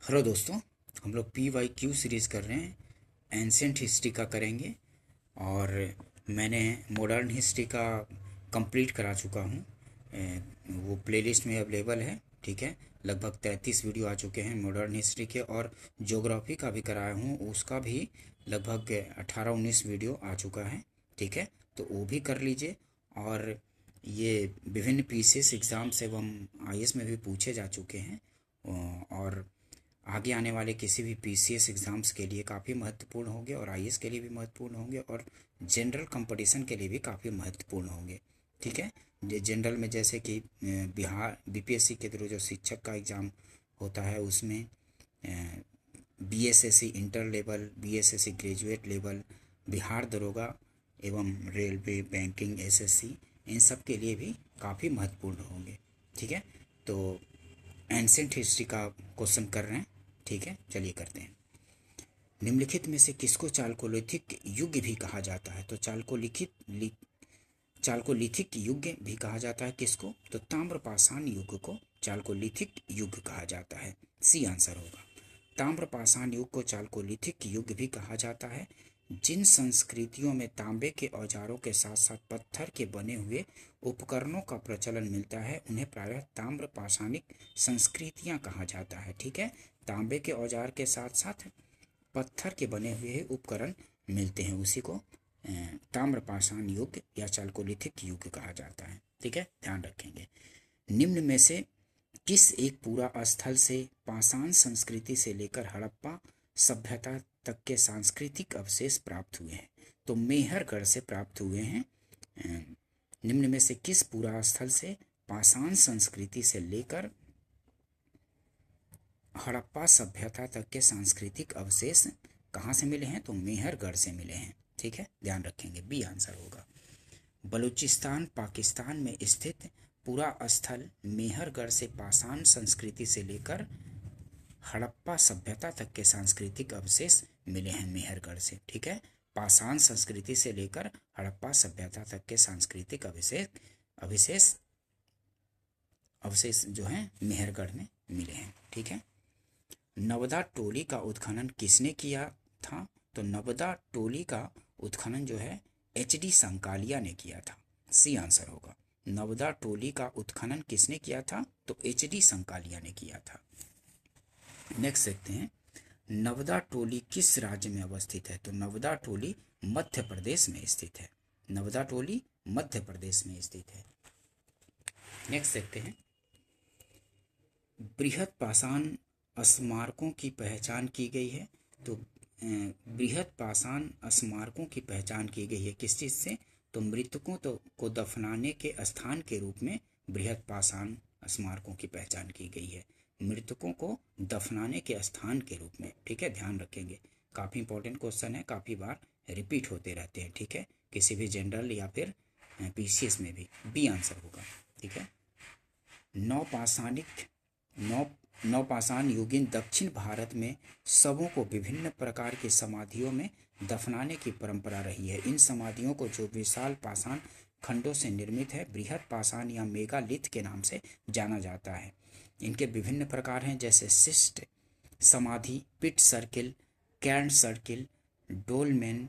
Hello दोस्तों, हम लोग PYQ सीरीज़ कर रहे हैं। एंशेंट हिस्ट्री का करेंगे और मैंने मॉडर्न हिस्ट्री का कंप्लीट करा चुका हूँ। वो प्लेलिस्ट में अवेलेबल है। ठीक है, लगभग 33 वीडियो आ चुके हैं मॉडर्न हिस्ट्री के, और ज्योग्राफी का भी कराया हूँ, उसका भी लगभग 18-19 वीडियो आ चुका है। ठीक है, तो वो भी कर लीजिए। और ये विभिन्न पीसीएस एग्ज़ाम से एवं आईएएस में भी पूछे जा चुके हैं, और आगे आने वाले किसी भी पीसीएस एग्ज़ाम्स के लिए काफ़ी महत्वपूर्ण होंगे, और आईएएस के लिए भी महत्वपूर्ण होंगे, और जनरल कंपटीशन के लिए भी काफ़ी महत्वपूर्ण होंगे। ठीक है, जनरल में जैसे कि बिहार बीपीएससी के थ्रू जो शिक्षक का एग्ज़ाम होता है, उसमें BSSC inter level, BSSC graduate level, Bihar दरोगा एवं रेलवे, बैंकिंग, एसएससी, इन सब के लिए भी काफ़ी महत्वपूर्ण होंगे। ठीक है, तो एंसेंट हिस्ट्री का क्वेश्चन कर रहे हैं। ठीक है, चलिए करते हैं। निम्नलिखित में से किसको चालकोलिथिक युग भी कहा जाता है? तो चालकोलिथिक युग भी कहा जाता है किसको? तो ताम्रपाषाण युग को चालकोलिथिक युग कहा जाता है। सी आंसर होगा। ताम्रपाषाण युग को चालकोलिथिक युग भी कहा जाता है। जिन संस्कृतियों में तांबे के औजारों के साथ साथ पत्थर के बने हुए उपकरणों का प्रचलन मिलता है, उन्हें प्रायः ताम्रपाषाणिक संस्कृतियां कहा जाता है। ठीक है, तांबे के औजार के साथ साथ पत्थर के बने हुए उपकरण मिलते हैं, उसी को ताम्रपाषाण युग या चालकोलिथिक युग कहा जाता है। ठीक है, ध्यान रखेंगे। निम्न में से किस एक पूरा स्थल से पाषाण संस्कृति से लेकर हड़प्पा सभ्यता तक के सांस्कृतिक अवशेष प्राप्त हुए हैं? तो मेहरगढ़ से प्राप्त हुए हैं। निम्न में से किस पूरा स्थल से पाषाण संस्कृति से लेकर हड़प्पा सभ्यता तक के सांस्कृतिक अवशेष कहाँ से मिले हैं? तो मेहरगढ़ से मिले हैं। ठीक है, ध्यान रखेंगे, बी आंसर होगा। बलूचिस्तान पाकिस्तान में स्थित पूरा स्थल मेहरगढ़ से पाषाण संस्कृति से लेकर हड़प्पा सभ्यता तक के सांस्कृतिक अवशेष मिले हैं मेहरगढ़ से। ठीक है, पाषाण संस्कृति से लेकर हड़प्पा सभ्यता तक के सांस्कृतिक अवशेष अवशेष जो हैं मेहरगढ़ में मिले हैं। ठीक है, नवदा टोली का उत्खनन किसने किया था? तो नवदा टोली का उत्खनन जो है HD संकालिया ने किया था। सी आंसर होगा। नवदा टोली का उत्खनन किसने किया था? तो HD संकालिया ने किया था। नेक्स्ट देखते हैं, नवदा टोली किस राज्य में अवस्थित है? तो नवदा टोली मध्य प्रदेश में स्थित है। नवदा टोली मध्य प्रदेश में स्थित है। नेक्स्ट देखते हैं, बृहद पाषाण स्मारकों की पहचान की गई है। तो बृहद पाषाण स्मारकों की पहचान की गई है किस चीज़ से? तो मृतकों को दफनाने के स्थान के रूप में बृहद पाषाण स्मारकों की पहचान की गई है। मृतकों को दफनाने के स्थान के रूप में। ठीक है, ध्यान रखेंगे, काफ़ी इंपॉर्टेंट क्वेश्चन है, काफ़ी बार रिपीट होते रहते हैं। ठीक है, किसी भी जनरल या फिर पीसीएस में भी। बी आंसर होगा। ठीक है, नवपाषाण युगीन दक्षिण भारत में शवों को विभिन्न प्रकार की समाधियों में दफनाने की परंपरा रही है। इन समाधियों को जो विशाल पाषाण खंडों से निर्मित है, बृहद पाषाण या मेगालिथ के नाम से जाना जाता है। इनके विभिन्न प्रकार हैं, जैसे शिष्ट समाधि, pit circle, cairn circle, dolmen,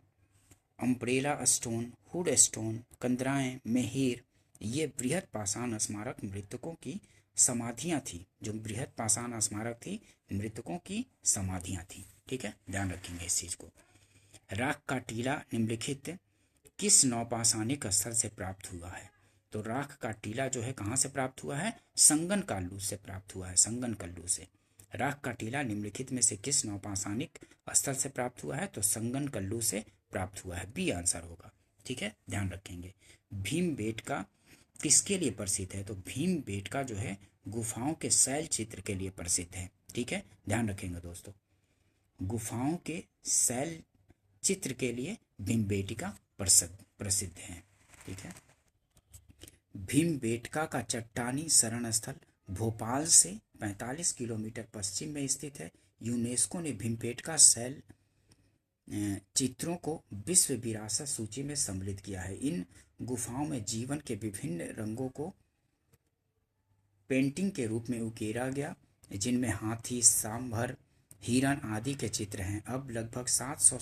umbrella stone, hood stone, कंदराएं, मेहिर। ये बृहद पाषाण स्मारक मृतकों की समाधियां थी। जो बृहद पाषाण स्मारक थी, मृतकों की समाधियां थी। ठीक है, ध्यान रखेंगे इस चीज को। राख का टीला निम्नलिखित किस नौपाषाणिक स्थल से प्राप्त हुआ है? तो राख का टीला जो है कहाँ से प्राप्त हुआ है? संगन कल्लू से प्राप्त हुआ है। संगन कल्लू से। राख का टीला निम्नलिखित में से किस नौपाषाणिक स्थल से प्राप्त हुआ है? तो संगन कल्लू से प्राप्त हुआ है। बी आंसर होगा। ठीक है, ध्यान रखेंगे। भीमबेटका किसके लिए प्रसिद्ध है? तो भीमबेटका जो है गुफाओं के शैल चित्र के लिए प्रसिद्ध है। ठीक है, ध्यान रखेंगे दोस्तों, गुफाओं के शैल चित्र के लिए भीमबेटका प्रसिद्ध है। ठीक है, भीमबेटका का चट्टानी शरण स्थल भोपाल से 45 किलोमीटर पश्चिम में स्थित है। यूनेस्को ने भीमबेटका शैल चित्रों को विश्व विरासत सूची में सम्मिलित किया है। इन गुफाओं में जीवन के विभिन्न रंगों को पेंटिंग के रूप में उकेरा गया, जिनमें हाथी, सांभर, हिरण आदि के चित्र हैं। अब लगभग 700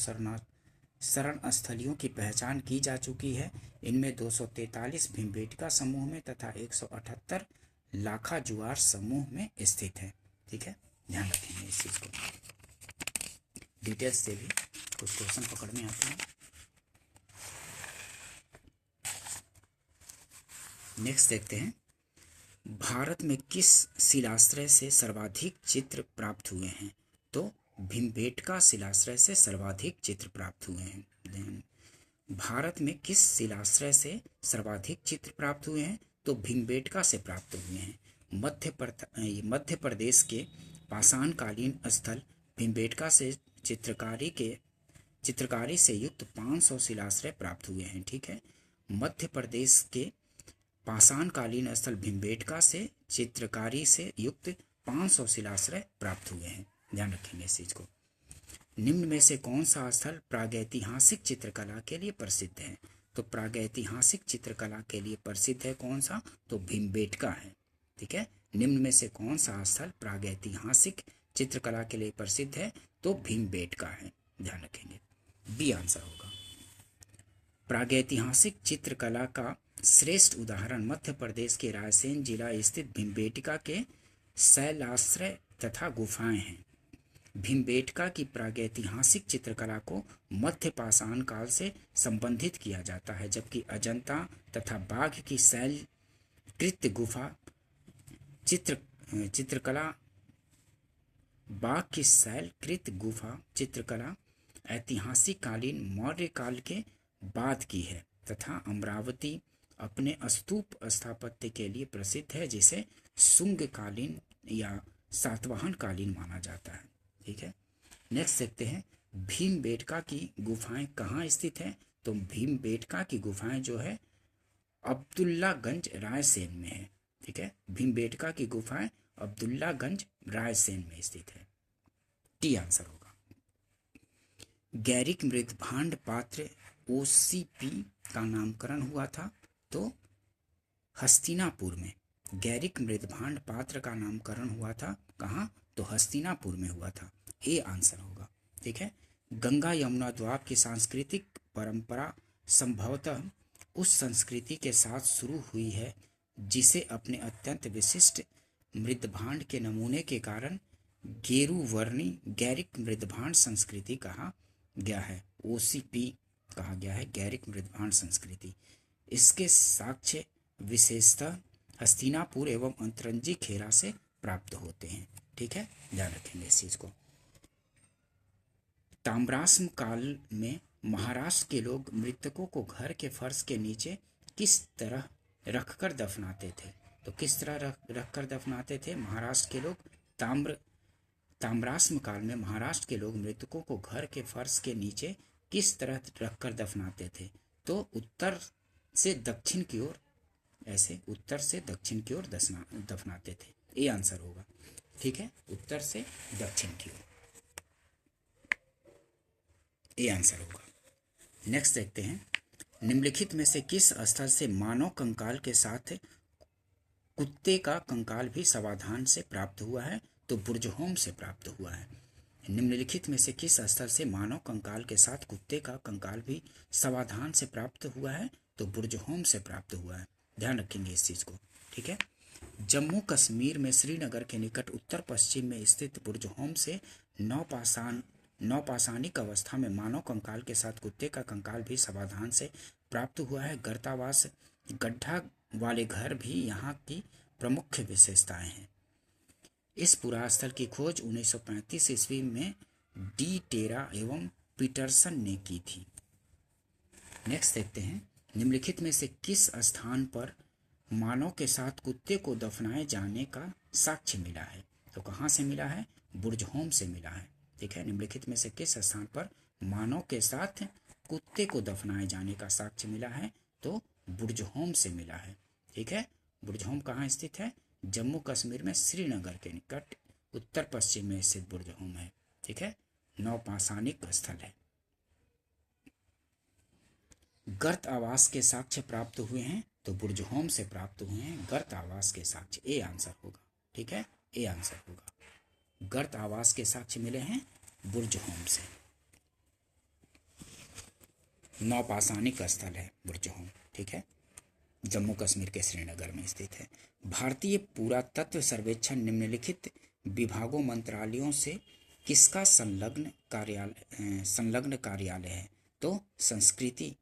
शरण स्थलियों की पहचान की जा चुकी है। इनमें 243 भीमबेटका समूह में तथा 178 लाखा जुआर समूह में स्थित है। ठीक है, ध्यान रखेंगे इस चीज को। डिटेल्स से भी कुछ क्वेश्चन पकड़ में आते हैं। नेक्स्ट देखते हैं, भारत में किस शिलाश्रय से सर्वाधिक चित्र प्राप्त हुए हैं? तो भीमबेटका शिलाश्रय से सर्वाधिक चित्र प्राप्त हुए हैं। भारत में किस शिलाश्रय से सर्वाधिक चित्र प्राप्त हुए हैं? तो भीमबेटका से प्राप्त हुए हैं। मध्य प्रदेश के पाषाणकालीन स्थल भीमबेटका से चित्रकारी से युक्त 500 शिलाश्रय प्राप्त हुए हैं। ठीक है, मध्य प्रदेश के पाषाणकालीन स्थल भीमबेटका से चित्रकारी से युक्त 500 शिलाश्रय प्राप्त हुए हैं। ध्यान रखेंगे इस चीज को। निम्न में से कौन सा स्थल प्रागैतिहासिक चित्रकला के लिए प्रसिद्ध है? तो प्रागैतिहासिक चित्रकला के लिए प्रसिद्ध है कौन सा? तो भीमबेटका है। ठीक है, निम्न में से कौन सा स्थल प्रागैतिहासिक चित्रकला के लिए प्रसिद्ध है? तो भीमबेटका है। ध्यान रखेंगे, बी आंसर होगा। प्रागैतिहासिक चित्रकला का श्रेष्ठ उदाहरण मध्य प्रदेश के रायसेन जिला स्थित भीमबेटका के शैलाश्रय तथा गुफाएं हैं। भीमबेटका की प्रागैतिहासिक चित्रकला को मध्य पाषाण काल से संबंधित किया जाता है, जबकि अजंता तथा बाघ की शैलकृत गुफा चित्रकला बाघ की शैलकृत गुफा चित्रकला ऐतिहासिक कालीन मौर्य काल के बाद की है तथा अमरावती अपने स्तूप स्थापत्य के लिए प्रसिद्ध है, जिसे शुंग कालीन या सातवाहन कालीन माना जाता है। ठीक है, नेक्स्ट देखते हैं, भीमबेटका की गुफाएं कहाँ स्थित हैं? तो भीमबेटका की गुफाएं जो है अब्दुल्लागंज रायसेन में है। ठीक है, भीमबेटका की गुफाएं अब्दुल्लागंज रायसेन में स्थित है। टी आंसर होगा। गैरिक मृदभांड पात्र ओसीपी का नामकरण हुआ था? तो हस्तिनापुर में। गैरिक मृदभांड पात्र का नामकरण हुआ था कहाँ? तो हस्तिनापुर में हुआ था। ए आंसर होगा। ठीक है, गंगा यमुना द्वीप की सांस्कृतिक परंपरा संभवतः उस संस्कृति के साथ शुरू हुई है जिसे अपने अत्यंत विशिष्ट मृदभांड के नमूने के कारण गेरुवर्णी गैरिक मृदभांड संस्कृति कहा गया है। ओसीपी कहा गया है गैरिक मृदभांड संस्कृति। इसके साक्ष्य विशेषतः हस्तिनापुर एवं अंतरंजी खेरा से प्राप्त होते हैं। ठीक है, ध्यान रखेंगे इस चीज को। ताम्राश्म काल में महाराष्ट्र के लोग मृतकों को घर के फर्श के नीचे किस तरह रखकर दफनाते थे? तो किस तरह रखकर दफनाते थे महाराष्ट्र के लोग? ताम्राश्म काल में महाराष्ट्र के लोग मृतकों को घर के फर्श के नीचे किस तरह रखकर दफनाते थे? तो उत्तर से दक्षिण की ओर, ऐसे उत्तर से दक्षिण की ओर दफनाते थे। ये आंसर होगा। ठीक है, उत्तर से दक्षिण की ओर, ये आंसर होगा। नेक्स्ट देखते हैं, निम्नलिखित में से किस स्थल से मानव कंकाल के साथ कुत्ते का कंकाल भी सावधान से प्राप्त हुआ है? तो बुर्जहोम से प्राप्त हुआ है। निम्नलिखित में से किस स्थल से मानव कंकाल के साथ कुत्ते का कंकाल भी सावधान से प्राप्त हुआ है? तो बुर्जहोम से प्राप्त हुआ है। ध्यान रखेंगे इस चीज को। ठीक है, जम्मू कश्मीर में श्रीनगर के निकट उत्तर पश्चिम में स्थित बुर्जहोम से नौपाषाणिक अवस्था में मानव कंकाल के साथ कुत्ते का कंकाल भी सावधान से प्राप्त हुआ है। गर्तावास गड्ढा वाले घर भी यहाँ की प्रमुख विशेषताएं हैं। इस पुरास्थल की खोज 1935 ईस्वी में डी टेरा एवं पीटरसन ने की थी। नेक्स्ट देखते हैं, निम्नलिखित में से किस स्थान पर मानव के साथ कुत्ते को दफनाए जाने का साक्ष्य मिला है? तो कहाँ से मिला है? बुर्जहोम से मिला है। ठीक है, निम्नलिखित में से किस स्थान पर मानव के साथ कुत्ते को दफनाए जाने का साक्ष्य मिला है? तो बुर्जहोम से मिला है। ठीक है, बुर्जहोम कहाँ स्थित है? जम्मू कश्मीर में श्रीनगर के निकट उत्तर पश्चिम में स्थित बुर्जहोम है। ठीक है, नौपाषाणिक स्थल है। गर्त आवास के साक्ष्य प्राप्त हुए हैं? तो बुर्जहोम से प्राप्त हुए हैं गर्त आवास के साक्ष्य। ए आंसर होगा। ठीक है, ए आंसर होगा। गर्त आवास के साक्ष्य मिले हैं बुर्जहोम से। नौपाषाणिक स्थल है बुर्जहोम, ठीक है, जम्मू कश्मीर के श्रीनगर में स्थित है। भारतीय पुरातत्व सर्वेक्षण निम्नलिखित विभागों मंत्रालयों से किसका संलग्न कार्यालय है? तो संस्कृति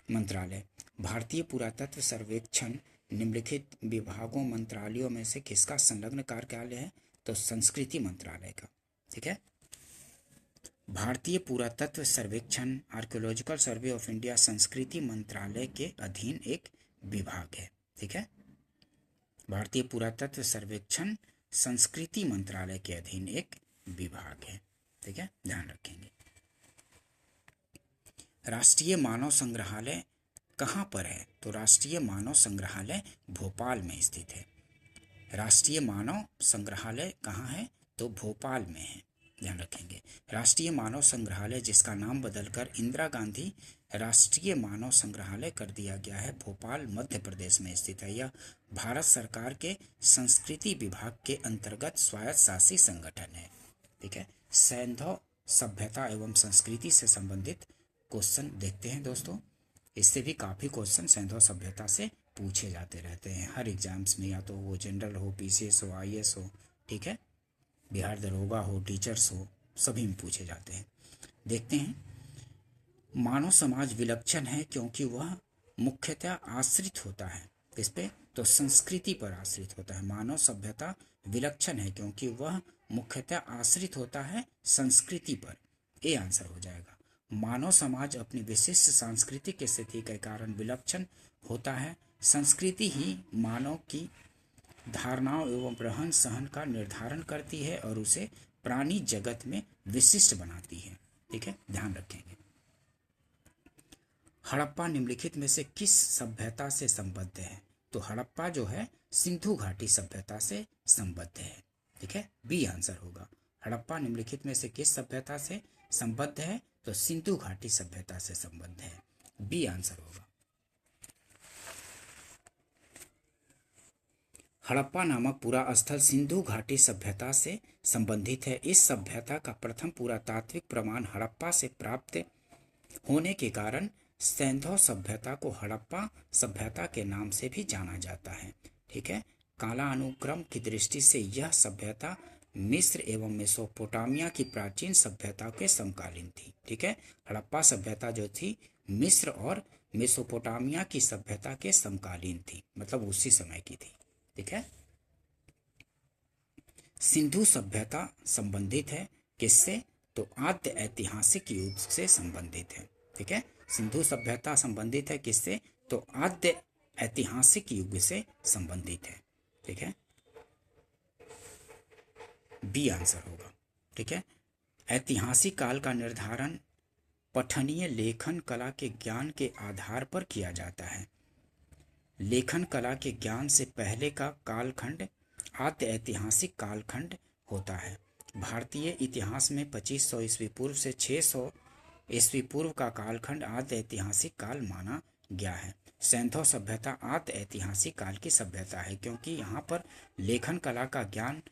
मंत्रालय। भारतीय पुरातत्व सर्वेक्षण निम्नलिखित विभागों मंत्रालयों में से किसका संलग्न कार्यालय है? तो संस्कृति मंत्रालय का, ठीक है। भारतीय पुरातत्व सर्वेक्षण आर्कियोलॉजिकल सर्वे ऑफ इंडिया संस्कृति मंत्रालय के अधीन एक विभाग है, ठीक है। भारतीय पुरातत्व सर्वेक्षण संस्कृति मंत्रालय के अधीन एक विभाग है, ठीक है, ध्यान रखेंगे। राष्ट्रीय मानव संग्रहालय कहाँ पर है? तो राष्ट्रीय मानव संग्रहालय भोपाल में स्थित है। राष्ट्रीय मानव संग्रहालय कहाँ है? तो भोपाल में है, ध्यान रखेंगे। राष्ट्रीय मानव संग्रहालय जिसका नाम बदलकर इंदिरा गांधी राष्ट्रीय मानव संग्रहालय कर दिया गया है, भोपाल मध्य प्रदेश में स्थित है। यह भारत सरकार के संस्कृति विभाग के अंतर्गत स्वायत्त शासी संगठन है, ठीक है। सैंधव सभ्यता एवं संस्कृति से संबंधित क्वेश्चन देखते हैं दोस्तों। इससे भी काफ़ी क्वेश्चन सैंधव सभ्यता से पूछे जाते रहते हैं हर एग्जाम्स में, या तो वो जनरल हो, पीसीएस हो, आईएएस हो, ठीक है, बिहार दरोगा हो, टीचर्स हो, सभी में पूछे जाते हैं। देखते हैं। मानव समाज विलक्षण है क्योंकि वह मुख्यतः आश्रित होता है किस पे? तो संस्कृति पर आश्रित होता है। मानव सभ्यता विलक्षण है क्योंकि वह मुख्यतः आश्रित होता है संस्कृति पर, ये आंसर हो जाएगा। मानव समाज अपनी विशिष्ट सांस्कृतिक स्थिति के कारण विलक्षण होता है। संस्कृति ही मानव की धारणाओं एवं रहन सहन का निर्धारण करती है और उसे प्राणी जगत में विशिष्ट बनाती है, ठीक है, ध्यान रखेंगे। हड़प्पा निम्नलिखित में से किस सभ्यता से संबद्ध है? तो हड़प्पा जो है सिंधु घाटी सभ्यता से संबद्ध है, ठीक है, बी आंसर होगा। हड़प्पा निम्नलिखित में से किस सभ्यता से संबद्ध है? तो सिंधु घाटी सभ्यता से संबद्ध है, बी आंसर होगा। हड़प्पा नामक पूरा स्थल सिंधु घाटी सभ्यता से संबंधित है। इस सभ्यता का प्रथम पुरातात्विक प्रमाण हड़प्पा से प्राप्त होने के कारण सैंधव सभ्यता को हड़प्पा सभ्यता के नाम से भी जाना जाता है, ठीक है। काला अनुक्रम की दृष्टि से यह सभ्यता मिस्र एवं मेसोपोटामिया की प्राचीन सभ्यता के समकालीन थी, ठीक है। हड़प्पा सभ्यता जो थी मिस्र और मेसोपोटामिया की सभ्यता के समकालीन थी, मतलब उसी समय की थी, ठीक है। सिंधु सभ्यता संबंधित है किससे? तो आद्य ऐतिहासिक युग से संबंधित है, ठीक है। सिंधु सभ्यता संबंधित है किससे? तो आद्य ऐतिहासिक युग से संबंधित है, ठीक है, बी आंसर होगा, ठीक है। ऐतिहासिक काल का निर्धारण पठनीय लेखन कला के ज्ञान के आधार पर किया जाता है। लेखन कला के ज्ञान से पहले का कालखंड आद्य ऐतिहासिक कालखंड होता है। भारतीय इतिहास में 2500 ईस्वी पूर्व से 600 ईस्वी पूर्व का कालखंड आद्य ऐतिहासिक काल माना गया है। सैंधव सभ्यता आद्य ऐतिहासिक काल की सभ्यता है क्योंकि यहाँ पर लेखन कला का ज्ञान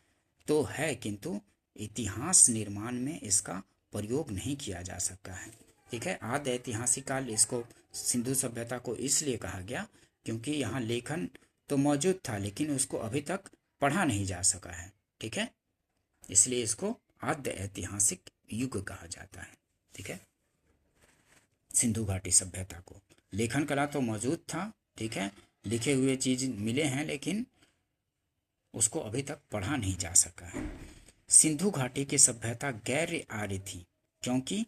तो है किंतु इतिहास निर्माण में इसका प्रयोग नहीं किया जा सका है, ठीक है। आद्य ऐतिहासिक काल इसको सिंधु सभ्यता को इसलिए कहा गया क्योंकि यहाँ लेखन तो मौजूद था लेकिन उसको अभी तक पढ़ा नहीं जा सका है, ठीक है, इसलिए इसको आद्य ऐतिहासिक युग कहा जाता है, ठीक है। सिंधु घाटी सभ्यता को लेखन कला तो मौजूद था, ठीक है, लिखे हुए चीज मिले हैं लेकिन उसको अभी तक पढ़ा नहीं जा सका है। सिंधु घाटी की सभ्यता गैर आर्य थी क्योंकि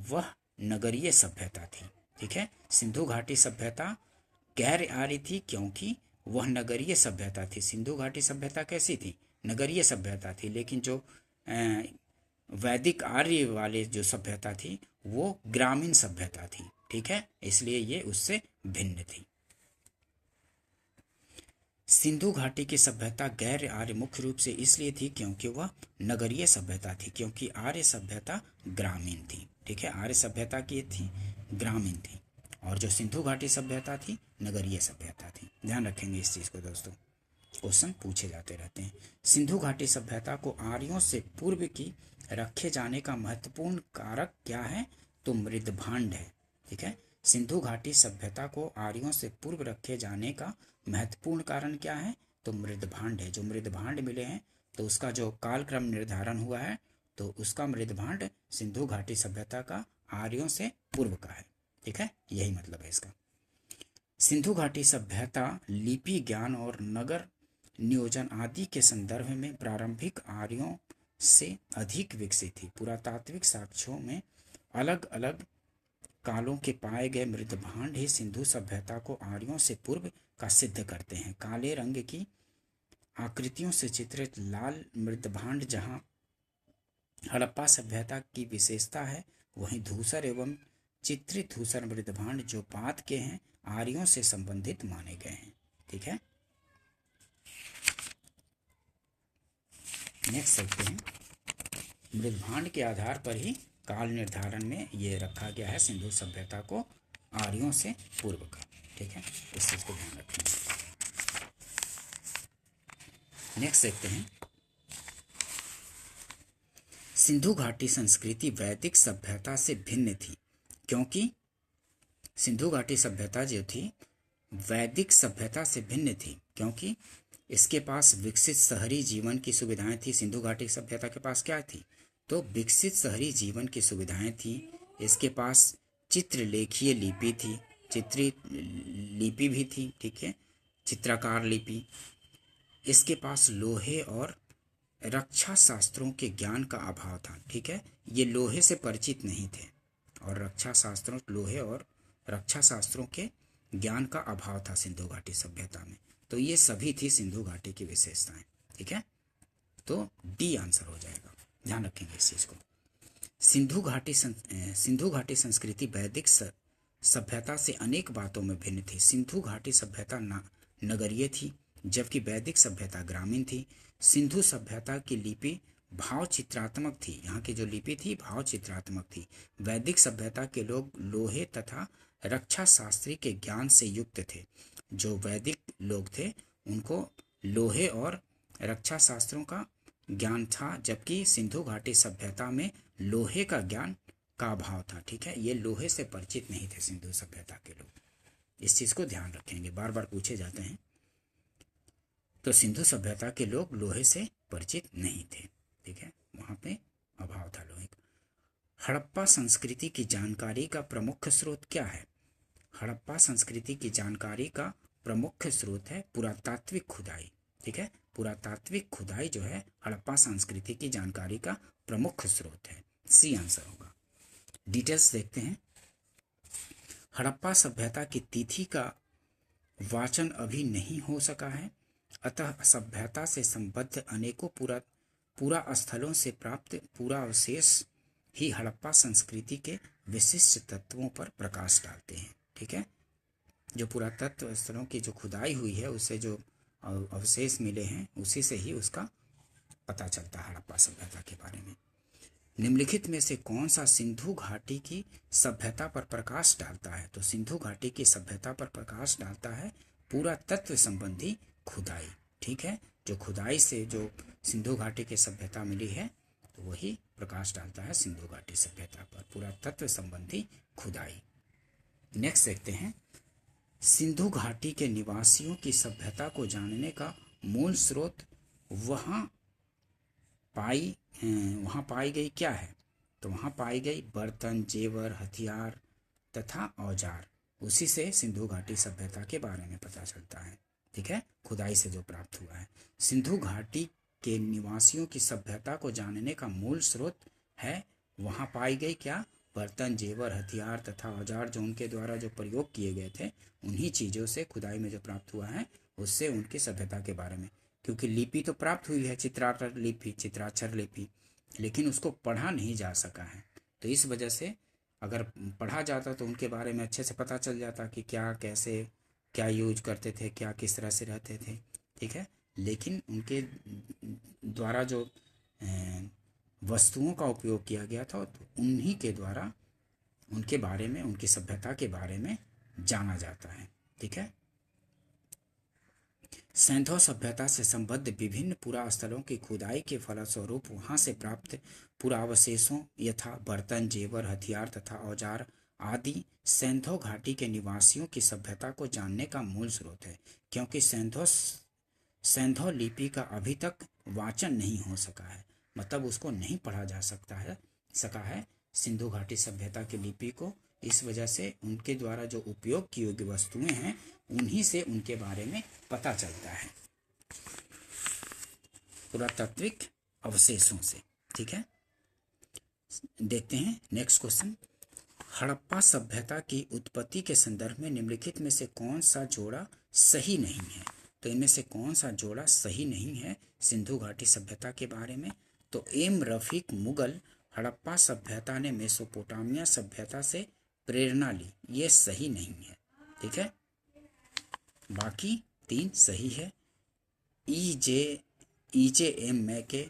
वह नगरीय सभ्यता थी, ठीक है। सिंधु घाटी सभ्यता गैर आर्य थी क्योंकि वह नगरीय सभ्यता थी। सिंधु घाटी सभ्यता कैसी थी? नगरीय सभ्यता थी, लेकिन जो वैदिक आर्य वाले जो सभ्यता थी वो ग्रामीण सभ्यता थी, ठीक है, इसलिए ये उससे भिन्न थी। सिंधु घाटी की सभ्यता गैर आर्य मुख्य रूप से इसलिए थी क्योंकि वह नगरीय सभ्यता थी, क्योंकि आर्य सभ्यता ग्रामीण थी, ठीक है। आर्य सभ्यता की थी ग्रामीण थी और जो सिंधु घाटी सभ्यता थी नगरीय सभ्यता थी। ध्यान रखेंगे इस चीज को दोस्तों। क्वेश्चन पूछे जाते रहते हैं। सिंधु घाटी सभ्यता को आर्यों से पूर्व की रखे जाने का महत्वपूर्ण कारक क्या है? तो मृदभांड है। ठीक है, सिंधु घाटी सभ्यता को आर्यों से पूर्व रखे जाने का महत्वपूर्ण कारण क्या है? तो मृदभांड है। जो मृदभांड मिले हैं तो उसका जो कालक्रम निर्धारण हुआ है तो उसका मृदभांड सिंधु घाटी सभ्यता का आर्यों से पूर्व का है। ठीक है, यही मतलब है इसका। सिंधु घाटी सभ्यता लिपि ज्ञान और नगर नियोजन आदि के संदर्भ में प्रारंभिक आर्यों से अधिक विकसित थी। पुरातात्विक साक्ष्यों में अलग अलग कालों के पाए गए मृदभांड ही सिंधु सभ्यता को आर्यों से पूर्व का सिद्ध करते हैं। काले रंग की आकृतियों से चित्रित लाल मृदभांड जहां हड़प्पा सभ्यता की विशेषता है, वहीं धूसर एवं चित्रित धूसर मृदभांड जो पात के हैं आर्यों से संबंधित माने गए हैं। ठीक है, नेक्स्ट देखते हैं। मृदभांड के आधार पर ही काल निर्धारण में ये रखा गया है सिंधु सभ्यता को आर्यों से पूर्व का। ठीक है, इस चीज को ध्यान रखेंगे। नेक्स्ट देखते हैं। सिंधु घाटी संस्कृति वैदिक सभ्यता से भिन्न थी, क्योंकि सिंधु घाटी सभ्यता जो थी वैदिक सभ्यता से भिन्न थी क्योंकि इसके पास विकसित शहरी जीवन की सुविधाएं थी। सिंधु घाटी सभ्यता के पास क्या थी? तो विकसित शहरी जीवन की सुविधाएं थी। इसके पास चित्रलेखीय लिपि थी, चित्रित लिपि भी थी। ठीक है, चित्राकार लिपि। इसके पास लोहे और रक्षा शास्त्रों के ज्ञान का अभाव था। ठीक है, ये लोहे से परिचित नहीं थे और रक्षा शास्त्रों लोहे और रक्षा शास्त्रों के ज्ञान का अभाव था सिंधु घाटी सभ्यता में। तो ये सभी थी सिंधु घाटी की विशेषताएं। ठीक है, तो डी आंसर हो जाएगा, ध्यान रखेंगे इस चीज को। सिंधु घाटी संस्कृति वैदिक सभ्यता से अनेक बातों में भिन्न थी। सिंधु घाटी सभ्यता नगरीय थी जबकि वैदिक सभ्यता ग्रामीण थी। सिंधु सभ्यता की लिपि भाव चित्रात्मक थी, यहाँ की जो लिपि थी भाव चित्रात्मक थी। वैदिक सभ्यता के लोग लोहे तथा रक्षा शास्त्री के ज्ञान से युक्त थे। जो वैदिक लोग थे उनको लोहे और रक्षा शास्त्रों का ज्ञान था, जबकि सिंधु घाटी सभ्यता में लोहे का ज्ञान का अभाव था। ठीक है, ये लोहे से परिचित नहीं थे सिंधु सभ्यता के लोग। इस चीज को ध्यान रखेंगे, बार बार पूछे जाते हैं। तो सिंधु सभ्यता के लोग लोहे से परिचित नहीं थे। ठीक है, वहां पे अभाव था लोहे का। हड़प्पा संस्कृति की जानकारी का प्रमुख स्रोत क्या है? हड़प्पा संस्कृति की जानकारी का प्रमुख स्रोत है पुरातात्विक खुदाई। ठीक है, पुरातात्विक खुदाई जो है हड़प्पा संस्कृति की जानकारी का प्रमुख स्रोत है। सी आंसर होगा। डिटेल्स देखते हैं। हड़प्पा सभ्यता की तिथि का वाचन अभी नहीं हो सका है, अतः सभ्यता से संबद्ध अनेकों पूरा स्थलों से प्राप्त पूरा अवशेष ही हड़प्पा संस्कृति के विशिष्ट तत्वों पर प्रकाश डालते हैं। ठीक है, जो पुरातत्व स्थलों की जो खुदाई हुई है उससे जो अवशेष मिले हैं उसी से ही उसका पता चलता है हड़प्पा सभ्यता के बारे में। निम्नलिखित में से कौन सा सिंधु घाटी की सभ्यता पर प्रकाश डालता है? तो सिंधु घाटी की सभ्यता पर प्रकाश डालता है पुरातत्व संबंधी खुदाई। ठीक है, जो खुदाई से जो सिंधु घाटी की सभ्यता मिली है तो वही प्रकाश डालता है सिंधु घाटी सभ्यता पर, पुरातत्व संबंधी खुदाई। नेक्स्ट देखते हैं। सिंधु घाटी के निवासियों की सभ्यता को जानने का मूल स्रोत वहां पाई गई क्या है? तो वहां पाई गई बर्तन, जेवर, हथियार तथा औजार। उसी से सिंधु घाटी सभ्यता के बारे में पता चलता है। ठीक है, खुदाई से जो प्राप्त हुआ है। सिंधु घाटी के निवासियों की सभ्यता को जानने का मूल स्रोत है वहां पाई गई क्या? बर्तन, जेवर, हथियार तथा औजार जो उनके द्वारा जो प्रयोग किए गए थे उन्हीं चीजों से खुदाई में जो प्राप्त हुआ है उससे उनकी सभ्यता के बारे में, क्योंकि लिपि तो प्राप्त हुई है, चित्राक्षर लिपि, लेकिन उसको पढ़ा नहीं जा सका है। तो इस वजह से अगर पढ़ा जाता तो उनके बारे में अच्छे से पता चल जाता कि क्या कैसे क्या यूज करते थे, क्या किस तरह से रहते थे। ठीक है, लेकिन उनके द्वारा जो वस्तुओं का उपयोग किया गया था तो उन्हीं के द्वारा उनके बारे में, उनकी सभ्यता के बारे में जाना जाता है। ठीक है, सैंधव सभ्यता से संबद्ध विभिन्न पुरास्थलों की खुदाई के फलस्वरूप वहां से प्राप्त पुरावशेषों यथा बर्तन, जेवर, हथियार तथा औजार आदि सैंधव घाटी के निवासियों की सभ्यता को जानने का मूल स्रोत है। क्योंकि सैंधव लिपि का अभी तक वाचन नहीं हो सका है, मतलब उसको नहीं पढ़ा जा सका है सिंधु घाटी सभ्यता की लिपि को। इस वजह से उनके द्वारा जो उपयोग की योग्य वस्तुएं हैं उन्हीं से उनके बारे में पता चलता है, पुरातात्विक अवशेषों से। ठीक है, देखते हैं नेक्स्ट क्वेश्चन। हड़प्पा सभ्यता की उत्पत्ति के संदर्भ में निम्नलिखित में से कौन सा जोड़ा सही नहीं है? तो इनमें से कौन सा जोड़ा सही नहीं है सिंधु घाटी सभ्यता के बारे में? तो एम रफीक मुगल हड़प्पा सभ्यता ने मेसोपोटामिया सभ्यता से प्रेरणा ली, ये सही नहीं है। ठीक है, बाकी 3 सही है। ईजे एम मैके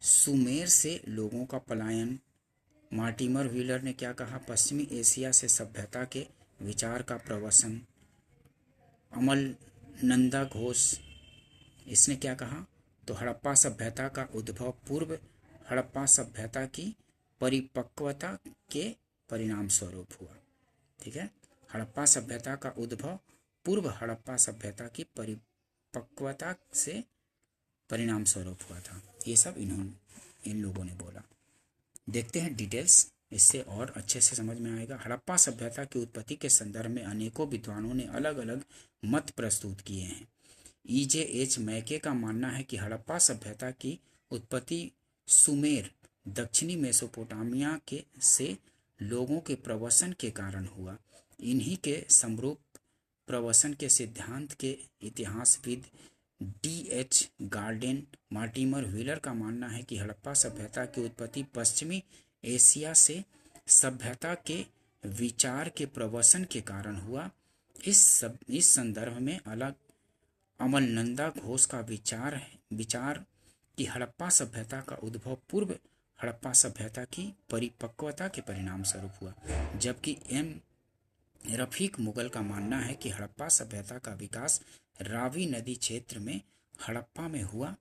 सुमेर से लोगों का पलायन। मार्टिमर व्हीलर ने क्या कहा? पश्चिमी एशिया से सभ्यता के विचार का प्रवसन। अमलनंदा घोष, इसने क्या कहा? तो हड़प्पा सभ्यता का उद्भव पूर्व हड़प्पा सभ्यता की परिपक्वता के परिणाम स्वरूप हुआ। ठीक है, हड़प्पा सभ्यता का उद्भव पूर्व हड़प्पा सभ्यता की परिपक्वता से परिणाम स्वरूप हुआ था। ये सब इन लोगों ने बोला। देखते हैं डिटेल्स, इससे और अच्छे से समझ में आएगा। हड़प्पा सभ्यता की उत्पत्ति के संदर्भ में अनेकों विद्वानों ने अलग अलग मत प्रस्तुत किए हैं। EJ मैके का मानना है कि हड़प्पा सभ्यता की उत्पत्ति सुमेर, दक्षिणी मेसोपोटामिया के से लोगों के प्रवसन के कारण हुआ। इन्हीं के समरूप प्रवसन के सिद्धांत के इतिहासविद DH गार्डेन मार्टिमर व्हीलर का मानना है कि हड़प्पा सभ्यता की उत्पत्ति पश्चिमी एशिया से सभ्यता के विचार के प्रवसन के कारण हुआ। इस संदर्भ में अलग अमलनंदा घोष का विचार कि हड़प्पा सभ्यता का उद्भव पूर्व हड़प्पा सभ्यता की परिपक्वता के परिणाम स्वरूप हुआ, जबकि एम रफीक मुगल का मानना है कि हड़प्पा सभ्यता का विकास रावी नदी क्षेत्र में हड़प्पा में हुआ।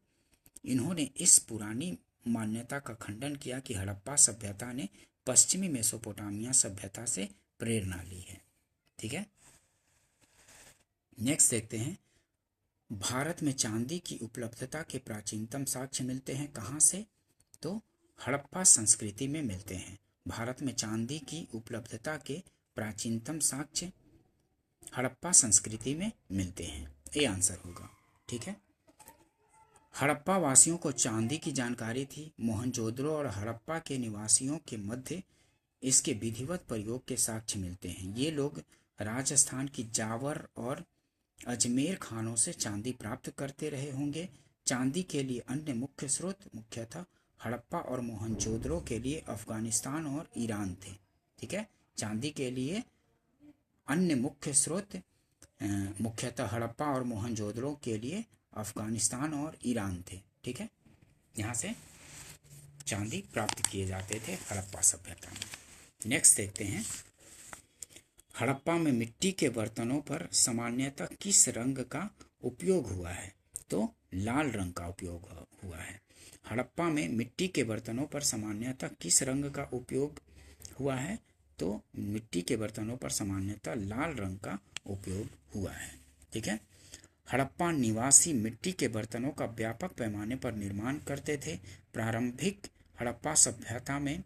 इन्होंने इस पुरानी मान्यता का खंडन किया कि हड़प्पा सभ्यता ने पश्चिमी मेसोपोटामिया सभ्यता से प्रेरणा ली है। ठीक है, नेक्स्ट देखते हैं। भारत में चांदी की उपलब्धता के प्राचीनतम साक्ष्य मिलते हैं कहाँ से? तो हड़प्पा संस्कृति में मिलते हैं। भारत में चांदी की उपलब्धता के प्राचीनतम साक्ष्य हड़प्पा संस्कृति में मिलते हैं, ये आंसर होगा। ठीक है, हड़प्पा वासियों को चांदी की जानकारी थी। मोहनजोदड़ो और हड़प्पा के निवासियों के मध्य इसके विधिवत प्रयोग के साक्ष्य मिलते हैं। ये लोग राजस्थान की जावर और अजमेर खानों से चांदी प्राप्त करते रहे होंगे। चांदी के लिए अन्य मुख्य स्रोत मुख्यतः हड़प्पा और मोहनजोदड़ो के लिए अफगानिस्तान और ईरान थे। ठीक है, चांदी के लिए अन्य मुख्य स्रोत मुख्यतः हड़प्पा और मोहनजोदड़ो के लिए अफगानिस्तान और ईरान थे। ठीक है, यहाँ से चांदी प्राप्त किए जाते थे हड़प्पा सभ्यता में। नेक्स्ट देखते हैं, हड़प्पा में मिट्टी के बर्तनों पर सामान्यतः किस रंग का उपयोग हुआ है? तो लाल रंग का उपयोग हुआ है। हड़प्पा में मिट्टी के बर्तनों पर सामान्यतः किस रंग का उपयोग हुआ है? तो मिट्टी के बर्तनों पर सामान्यतः लाल रंग का उपयोग हुआ है। ठीक है, हड़प्पा निवासी मिट्टी के बर्तनों का व्यापक पैमाने पर निर्माण करते थे। प्रारंभिक हड़प्पा सभ्यता में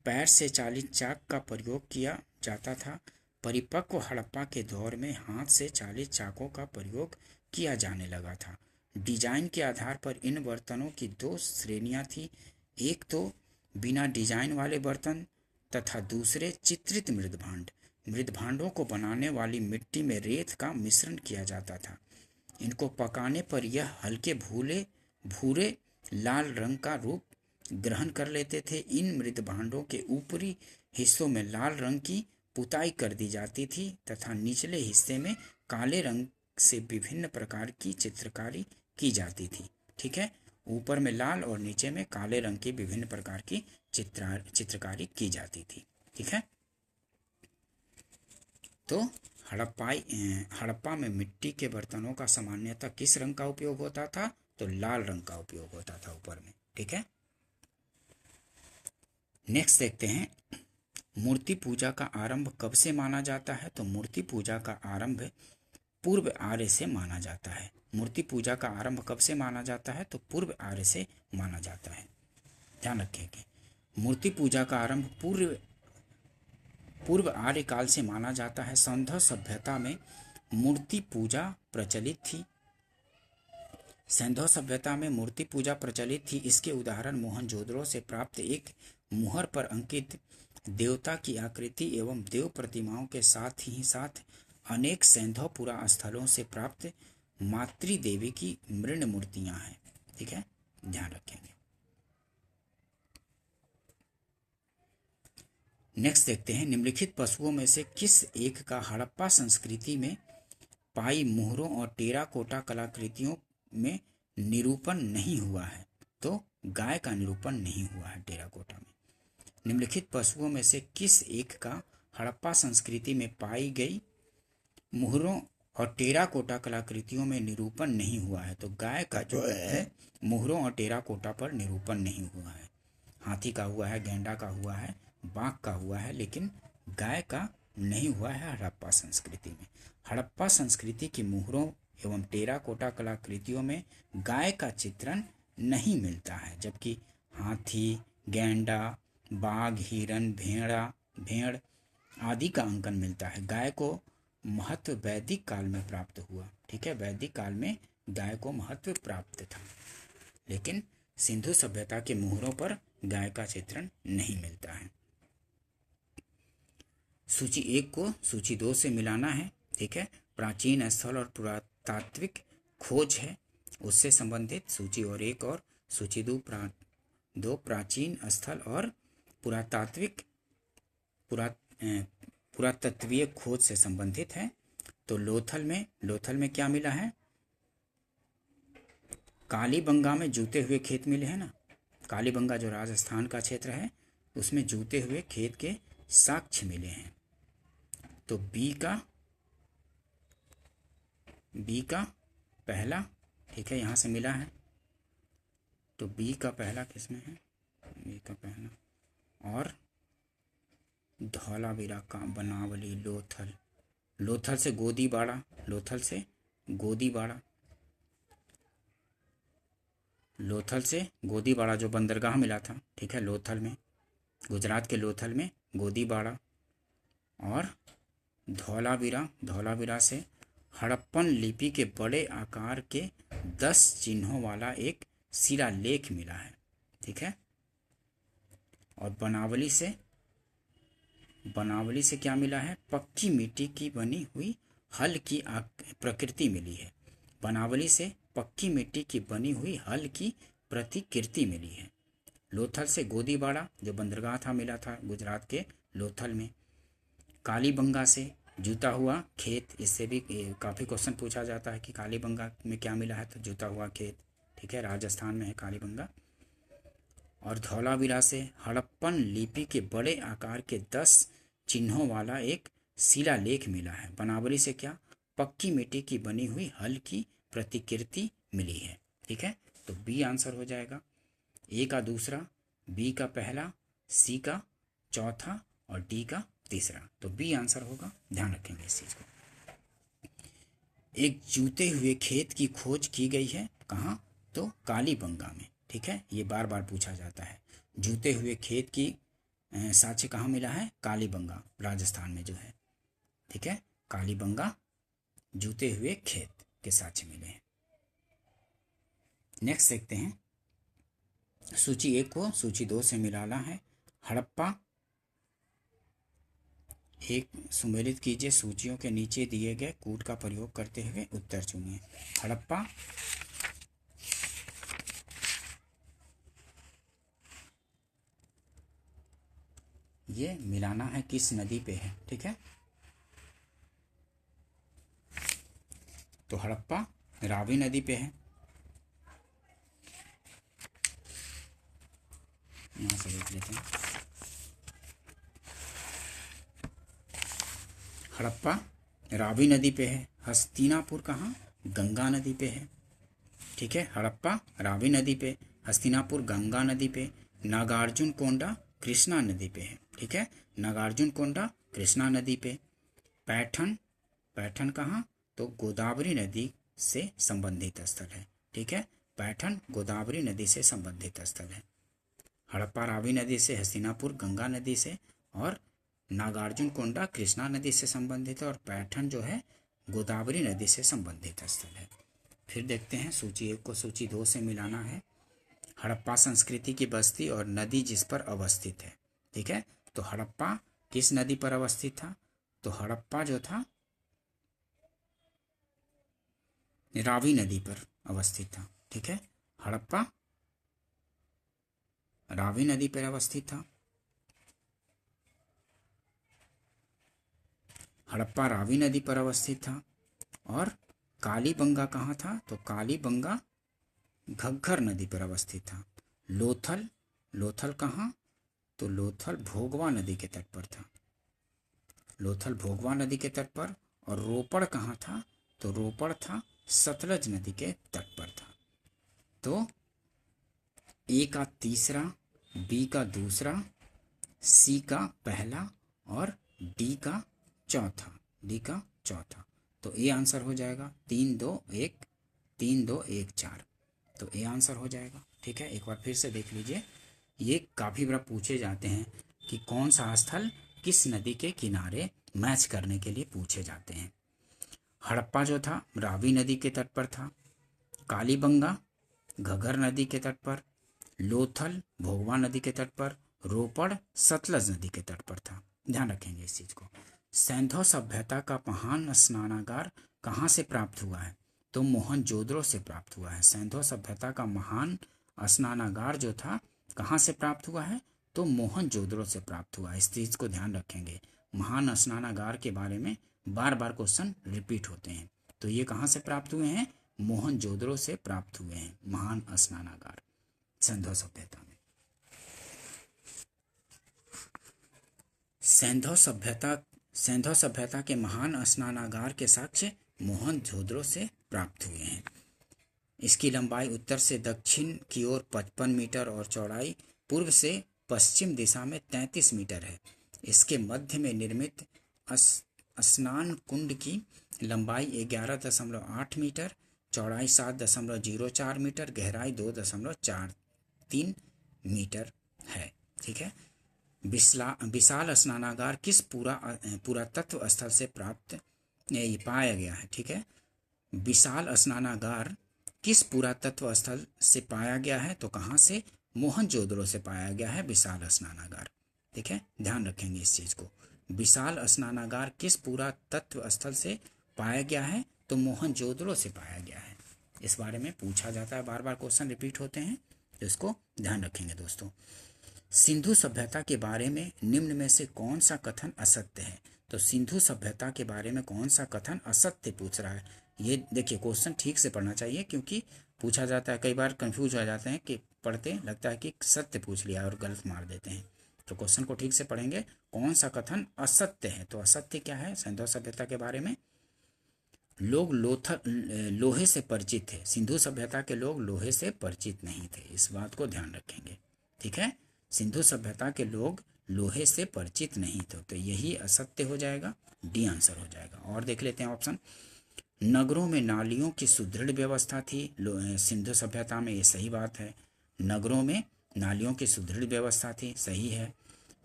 पैर से चालित चाक का प्रयोग किया जाता था। परिपक्व हड़प्पा के दौर में हाथ से चालित चाकों का प्रयोग किया जाने लगा था। डिजाइन के आधार पर इन बर्तनों की 2 श्रेणियां थी, एक तो बिना डिजाइन वाले बर्तन तथा दूसरे चित्रित मृदभांड। मृदभांडों को बनाने वाली मिट्टी में रेत का मिश्रण किया जाता था। इनको पकाने पर यह हल्के भूरे लाल रंग का रूप ग्रहण कर लेते थे। इन मृदभांडों के ऊपरी हिस्सों में लाल रंग की पुताई कर दी जाती थी तथा निचले हिस्से में काले रंग से विभिन्न प्रकार की चित्रकारी की जाती थी। ठीक है, ऊपर में लाल और नीचे में काले रंग की विभिन्न प्रकार की चित्रकारी की जाती थी। ठीक है, तो हड़प्पा में मिट्टी के बर्तनों का सामान्यतः किस रंग का उपयोग होता था? तो लाल रंग का उपयोग होता था ऊपर में। ठीक है, नेक्स्ट देखते हैं, मूर्ति पूजा का आरंभ कब से माना जाता है? तो मूर्ति पूजा का आरंभ पूर्व आर्य से माना जाता है। मूर्ति पूजा का आरंभ कब से माना जाता है? तो पूर्व आर्य से माना जाता है। ध्यान रखेंगे, मूर्ति पूजा का आरंभ पूर्व आर्य काल से माना जाता है। सिंधु सभ्यता में मूर्ति पूजा प्रचलित थी। सिंधु सभ्यता में मूर्ति पूजा प्रचलित थी। इसके उदाहरण मोहनजोदड़ो से प्राप्त एक मुहर पर अंकित देवता की आकृति एवं देव प्रतिमाओं के साथ ही साथ अनेक सिंधुपुरा स्थलों से प्राप्त मातृ देवी की मृण मूर्तियां हैं। ठीक है, ध्यान रखेंगे। नेक्स्ट देखते हैं, निम्नलिखित पशुओं में से किस एक का हड़प्पा संस्कृति में पाई मुहरों और टेराकोटा कलाकृतियों में निरूपण नहीं हुआ है? तो गाय का निरूपण नहीं हुआ है टेराकोटा में। निम्नलिखित पशुओं में से किस एक का हड़प्पा संस्कृति में पाई गई मुहरों और टेराकोटा कलाकृतियों में निरूपण नहीं हुआ है? तो गाय का जो है मुहरों और टेराकोटा पर निरूपण नहीं हुआ है। हाथी का हुआ है, गेंडा का हुआ है, बाघ का हुआ है, लेकिन गाय का नहीं हुआ है हड़प्पा संस्कृति में। हड़प्पा संस्कृति की मुहरों एवं टेराकोटा कलाकृतियों में गाय का चित्रण नहीं मिलता है, जबकि हाथी, गेंडा, बाघ, हिरन, भेड़ आदि का अंकन मिलता है। गाय को महत्व वैदिक काल में प्राप्त हुआ। ठीक है, वैदिक काल में गाय को महत्व प्राप्त था, लेकिन सिंधु सभ्यता के मुहरों पर गाय का चित्रण नहीं मिलता है। सूची 1 को सूची 2 से मिलाना है। ठीक है, प्राचीन स्थल और पुरातात्विक खोज है, उससे संबंधित सूची और 1 और सूची 2 प्राचीन स्थल और पुरातत्वीय खोज से संबंधित है। तो लोथल में क्या मिला है? कालीबंगा में जूते हुए खेत मिले हैं ना। कालीबंगा जो राजस्थान का क्षेत्र है, उसमें जूते हुए खेत के साक्ष्य मिले हैं। तो बी का पहला, ठीक है, यहाँ से मिला है। तो बी का पहला किसमें है? बी का पहला। और धौलावीरा का बनावली लोथल से गोदीबाड़ा जो बंदरगाह मिला था। ठीक है, लोथल में, गुजरात के लोथल में गोदीबाड़ा। और धौलावीरा से हड़प्पन लिपि के बड़े आकार के 10 चिन्हों वाला एक शिलालेख मिला है। ठीक है, और बनावली से क्या मिला है? पक्की मिट्टी की बनी हुई हल की प्रकृति मिली है। बनावली से पक्की मिट्टी की बनी हुई हल की प्रतिकृति मिली है। लोथल से गोदीबाड़ा जो बंदरगाह था मिला था गुजरात के लोथल में। कालीबंगा से जूता हुआ खेत, इससे भी काफ़ी क्वेश्चन पूछा जाता है कि कालीबंगा में क्या मिला है? तो जूता हुआ खेत। ठीक है, राजस्थान में है कालीबंगा। और धौलावीरा से हड़प्पन लिपि के बड़े आकार के 10 चिन्हों वाला एक शिलालेख मिला है। बनावली से क्या? पक्की मिट्टी की बनी हुई हल की प्रतिकृति मिली है। ठीक है, तो बी आंसर हो जाएगा। ए का दूसरा, बी का पहला, सी का चौथा और डी का तीसरा। तो बी आंसर होगा, ध्यान रखेंगे इस चीज को। एक जूते हुए खेत की खोज की गई है, कहाँ? तो कालीबंगा में। ठीक है, ये बार बार पूछा जाता है। जूते हुए खेत की साक्ष्य कहाँ मिला है? कालीबंगा राजस्थान में जो है। ठीक है, कालीबंगा जूते हुए खेत के साक्ष्य मिले हैं। नेक्स्ट देखते हैं, सूची 1 को सूची 2 से मिलाना है। हड़प्पा एक सुमेलित कीजिए, सूचियों के नीचे दिए गए कूट का प्रयोग करते हुए उत्तर चुनिए। हड़प्पा ये मिलाना है किस नदी पे है? ठीक है, तो हड़प्पा रावी नदी पे है। यहाँ से देख लेते हैं। हड़प्पा रावी नदी पे है। हस्तिनापुर कहाँ? गंगा नदी पे है। ठीक है, हड़प्पा रावी नदी पे, हस्तिनापुर गंगा नदी पे, नागार्जुन कोंडा कृष्णा नदी पे है। ठीक है, नागार्जुन कोंडा कृष्णा नदी पे। पैठन, पैठन कहाँ? तो गोदावरी नदी से संबंधित स्थल है। ठीक है, पैठन गोदावरी नदी से संबंधित स्थल है। हड़प्पा रावी नदी से, हस्तिनापुर गंगा नदी से, और नागार्जुन कोंडा कृष्णा नदी से संबंधित है, और पैठन जो है गोदावरी नदी से संबंधित स्थल है। फिर देखते हैं सूची 1 को सूची 2 से मिलाना है। हड़प्पा संस्कृति की बस्ती और नदी जिस पर अवस्थित है। ठीक है, तो हड़प्पा किस नदी पर अवस्थित था? तो हड़प्पा जो था रावी नदी पर अवस्थित था। ठीक है, हड़प्पा रावी नदी पर अवस्थित था। हड़प्पा रावी नदी पर अवस्थित था। और कालीबंगा कहाँ था? तो कालीबंगा घग्गर नदी पर अवस्थित था। लोथल, लोथल कहाँ? तो लोथल भोगवा नदी के तट पर था। लोथल भोगवा नदी के तट पर। और रोपड़ कहाँ था? तो रोपड़ था सतलज नदी के तट पर था। तो ए का तीसरा, बी का दूसरा, सी का पहला और डी का चौथा, डी का चौथा। तो ए आंसर हो जाएगा 3 2 1, 3 2 1 4। तो ए आंसर हो जाएगा। ठीक है, एक बार फिर से देख लीजिए, ये काफ़ी बार पूछे जाते हैं कि कौन सा स्थल किस नदी के किनारे मैच करने के लिए पूछे जाते हैं। हड़प्पा जो था रावी नदी के तट पर था। कालीबंगा घग्गर नदी के तट पर। लोथल भोगवा नदी के तट पर। रोपड़ सतलज नदी के तट पर था। ध्यान रखेंगे इस चीज़ को। सैंधव सभ्यता का महान स्नानागार कहाँ से प्राप्त हुआ है? तो मोहनजोदड़ो से प्राप्त हुआ है। सैंधव सभ्यता का महान स्नानागार जो था कहाँ से प्राप्त हुआ है? तो मोहनजोदड़ो से प्राप्त हुआ है। इस चीज़ को ध्यान रखेंगे, महान स्नानागार के बारे में बार बार क्वेश्चन रिपीट होते हैं। तो ये कहाँ से प्राप्त हुए हैं? मोहनजोदड़ो से प्राप्त हुए हैं महान स्नानागार सैंधव सभ्यता में। सैंधव सभ्यता के महान स्नानागार के साक्ष्य मोहनजोदड़ो से प्राप्त हुए हैं। इसकी लंबाई उत्तर से दक्षिण की ओर 55 मीटर और चौड़ाई पूर्व से पश्चिम दिशा में 33 मीटर है। इसके मध्य में निर्मित स्नान कुंड की लंबाई 11.8 मीटर, चौड़ाई 7.04 मीटर, गहराई 2.43 मीटर है। ठीक है, विशाल स्नानागार किस पुरातत्व स्थल से प्राप्त पाया गया है? ठीक है, विशाल स्नानागार किस पुरातत्व स्थल से पाया गया है? तो कहाँ से? मोहनजोदड़ो से पाया गया है विशाल स्नानागार। ठीक है, ध्यान रखेंगे इस चीज़ को। विशाल स्नानागार किस पुरातत्व स्थल से पाया गया है? तो मोहनजोदड़ो से पाया गया है। इस बारे में पूछा जाता है, बार बार क्वेश्चन रिपीट होते हैं, तो इसको ध्यान रखेंगे दोस्तों। सिंधु सभ्यता के बारे में निम्न में से कौन सा कथन असत्य है? तो सिंधु सभ्यता के बारे में कौन सा कथन असत्य पूछ रहा है? ये देखिए, क्वेश्चन ठीक से पढ़ना चाहिए, क्योंकि पूछा जाता है, कई बार कंफ्यूज हो जाते हैं कि पढ़ते लगता है कि सत्य पूछ लिया और गलत मार देते हैं। तो क्वेश्चन को ठीक से पढ़ेंगे, कौन सा कथन असत्य है? तो असत्य क्या है सिंधु सभ्यता के बारे में? लोग लोहे से परिचित थे। सिंधु सभ्यता के लोग लोहे से परिचित नहीं थे। इस बात को ध्यान रखेंगे। ठीक है, सिंधु सभ्यता के लोग लोहे से परिचित नहीं थे, तो यही असत्य हो जाएगा, डी आंसर हो जाएगा। और देख लेते हैं ऑप्शन। नगरों में नालियों की सुदृढ़ व्यवस्था थी सिंधु सभ्यता में, ये सही बात है। नगरों में नालियों की सुदृढ़ व्यवस्था थी, सही है।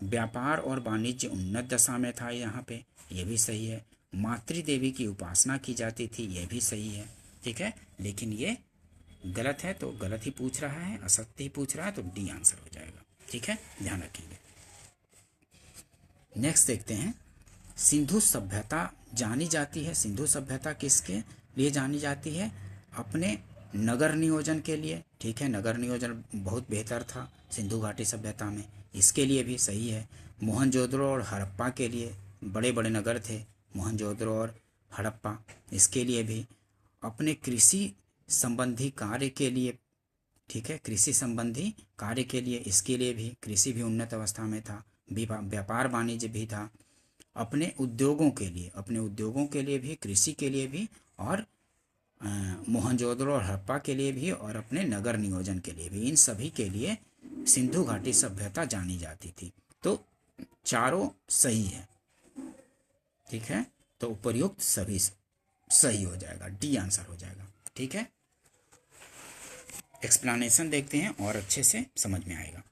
व्यापार और वाणिज्य उन्नत दशा में था यहाँ पे, ये भी सही है। मातृदेवी की उपासना की जाती थी, यह भी सही है। ठीक है, लेकिन ये गलत है, तो गलत ही पूछ रहा है, असत्य ही पूछ रहा है, तो डी आंसर हो जाएगा। ठीक है, ध्यान रखेंगे। नेक्स्ट देखते हैं, सिंधु सभ्यता जानी जाती है। सिंधु सभ्यता किसके लिए जानी जाती है? अपने नगर नियोजन के लिए। ठीक है, नगर नियोजन बहुत बेहतर था सिंधु घाटी सभ्यता में, इसके लिए भी सही है। मोहनजोदड़ो और हड़प्पा के लिए बड़े बड़े नगर थे मोहनजोदड़ो और हड़प्पा, इसके लिए भी। अपने कृषि संबंधी कार्य के लिए, ठीक है, कृषि संबंधी कार्य के लिए, इसके लिए भी, कृषि भी उन्नत अवस्था में था, व्यापार वाणिज्य भी था। अपने उद्योगों के लिए भी, कृषि के लिए भी, और मोहनजोदड़ो और हड़प्पा के लिए भी, और अपने नगर नियोजन के लिए भी, इन सभी के लिए सिंधु घाटी सभ्यता जानी जाती थी। तो चारों सही है, ठीक है। तो उपर्युक्त सभी सही हो जाएगा, डी आंसर हो जाएगा, ठीक है। एक्सप्लेनेशन देखते हैं और अच्छे से समझ में आएगा।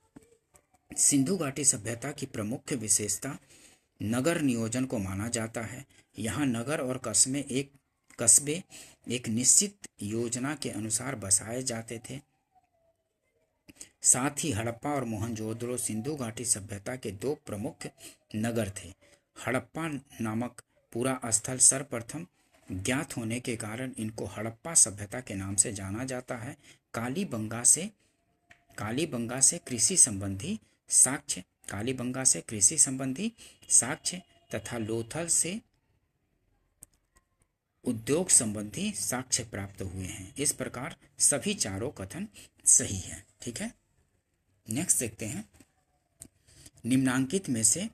सिंधु घाटी सभ्यता की प्रमुख विशेषता नगर नियोजन को माना जाता है। यहाँ नगर और कस्बे एक निश्चित योजना के अनुसार बसाए जाते थे। साथ ही हड़प्पा और मोहनजोदड़ो सिंधु घाटी सभ्यता के दो प्रमुख नगर थे। हड़प्पा नामक पूरा स्थल सर्वप्रथम ज्ञात होने के कारण इनको हड़प्पा सभ्यता के नाम से जाना जाता है। कालीबंगा से कृषि संबंधी साक्ष्य तथा लोथल से उद्योग संबंधी साक्ष्य प्राप्त हुए हैं। इस प्रकार सभी चारों कथन सही है, ठीक है। नेक्स्ट देखते हैं, निम्नांकित में से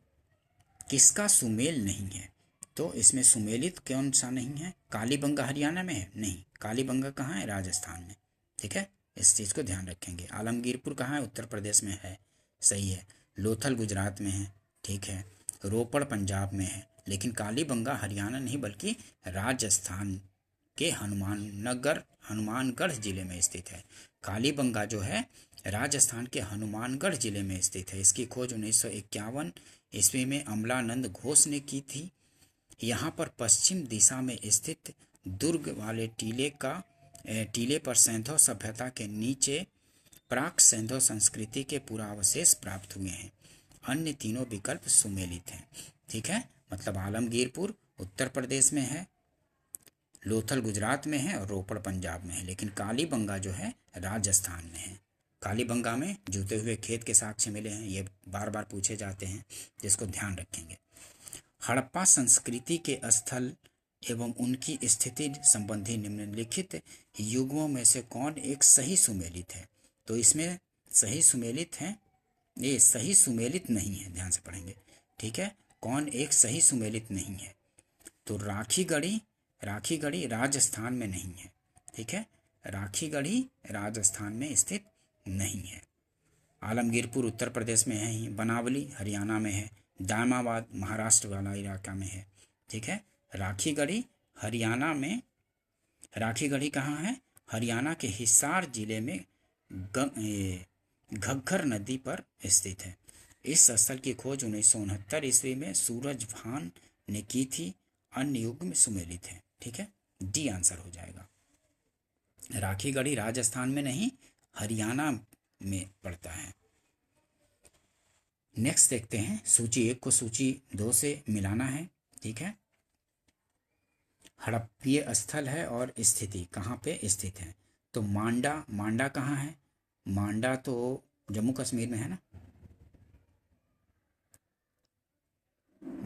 किसका सुमेल नहीं है? तो इसमें सुमेलित कौन सा नहीं है? कालीबंगा हरियाणा में है? नहीं, कालीबंगा कहाँ है? राजस्थान में, ठीक है। इस चीज़ को ध्यान रखेंगे। आलमगीरपुर कहाँ है? उत्तर प्रदेश में है, सही है। लोथल गुजरात में है, ठीक है। रोपड़ पंजाब में है, लेकिन कालीबंगा हरियाणा नहीं बल्कि राजस्थान के हनुमानगढ़ जिले में स्थित है। कालीबंगा जो है राजस्थान के हनुमानगढ़ जिले में स्थित है। इसकी खोज 1951 ईस्वी में अमलानंद घोष ने की थी। यहाँ पर पश्चिम दिशा में स्थित दुर्ग वाले टीले पर सैंधव सभ्यता के नीचे प्राक सैंधव संस्कृति के पुरावशेष प्राप्त हुए हैं। अन्य तीनों विकल्प सुमेलित हैं, ठीक है। मतलब आलमगीरपुर उत्तर प्रदेश में है, लोथल गुजरात में है और रोपड़ पंजाब में है, लेकिन कालीबंगा जो है राजस्थान में है। कालीबंगा में जुते हुए खेत के साक्ष्य मिले हैं, ये बार बार पूछे जाते हैं, जिसको ध्यान रखेंगे। हड़प्पा संस्कृति के स्थल एवं उनकी स्थिति संबंधी निम्नलिखित युगों में से कौन एक सही सुमेलित है? तो इसमें सही सुमेलित है, ये सही सुमेलित नहीं है, ध्यान से पढ़ेंगे, ठीक है। कौन एक सही सुमेलित नहीं है? तो राखीगढ़ी राजस्थान में नहीं है, ठीक है। राखीगढ़ी राजस्थान में स्थित नहीं है। आलमगीरपुर उत्तर प्रदेश में है ही, बनावली हरियाणा में है, दामाबाद महाराष्ट्र वाला इलाका में है, ठीक है। राखीगढ़ी कहाँ है? हरियाणा के हिसार जिले में घग्गर नदी पर स्थित है। इस स्थल की खोज 1969 ईस्वी में सूरज भान ने की थी। अन्य युग में सुमेलित है, ठीक है, डी आंसर हो जाएगा। राखीगढ़ी राजस्थान में नहीं, हरियाणा में पड़ता है। नेक्स्ट देखते हैं, सूची 1 को सूची 2 से मिलाना है, ठीक है। हड़प्पीय स्थल है और स्थिति कहाँ पे स्थित है? तो मांडा कहाँ है? मांडा तो जम्मू कश्मीर में है ना,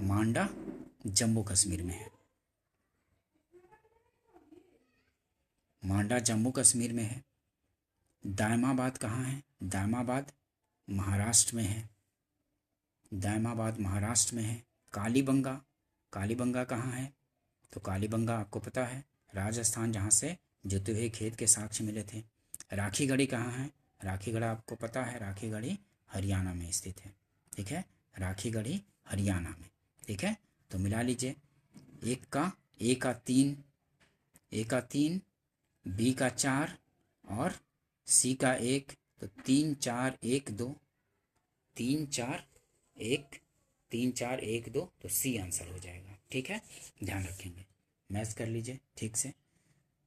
मांडा जम्मू कश्मीर में है, मांडा जम्मू कश्मीर में है। दायमाबाद कहाँ है? दायमाबाद महाराष्ट्र में है, दायमाबाद महाराष्ट्र में है। कालीबंगा कहाँ है? तो कालीबंगा आपको पता है राजस्थान, जहाँ से जुते हुए खेत के साक्ष्य मिले थे। राखीगढ़ी कहाँ है? राखीगढ़ आपको पता है, राखीगढ़ी हरियाणा में स्थित है, ठीक है। राखीगढ़ी हरियाणा में, ठीक है। तो मिला लीजिए, ए का 3, बी का 4 और सी का 1, तो 3 4 1 2, 3 4 1 2, तो सी आंसर हो जाएगा, ठीक है। ध्यान रखेंगे, मैच कर लीजिए ठीक से।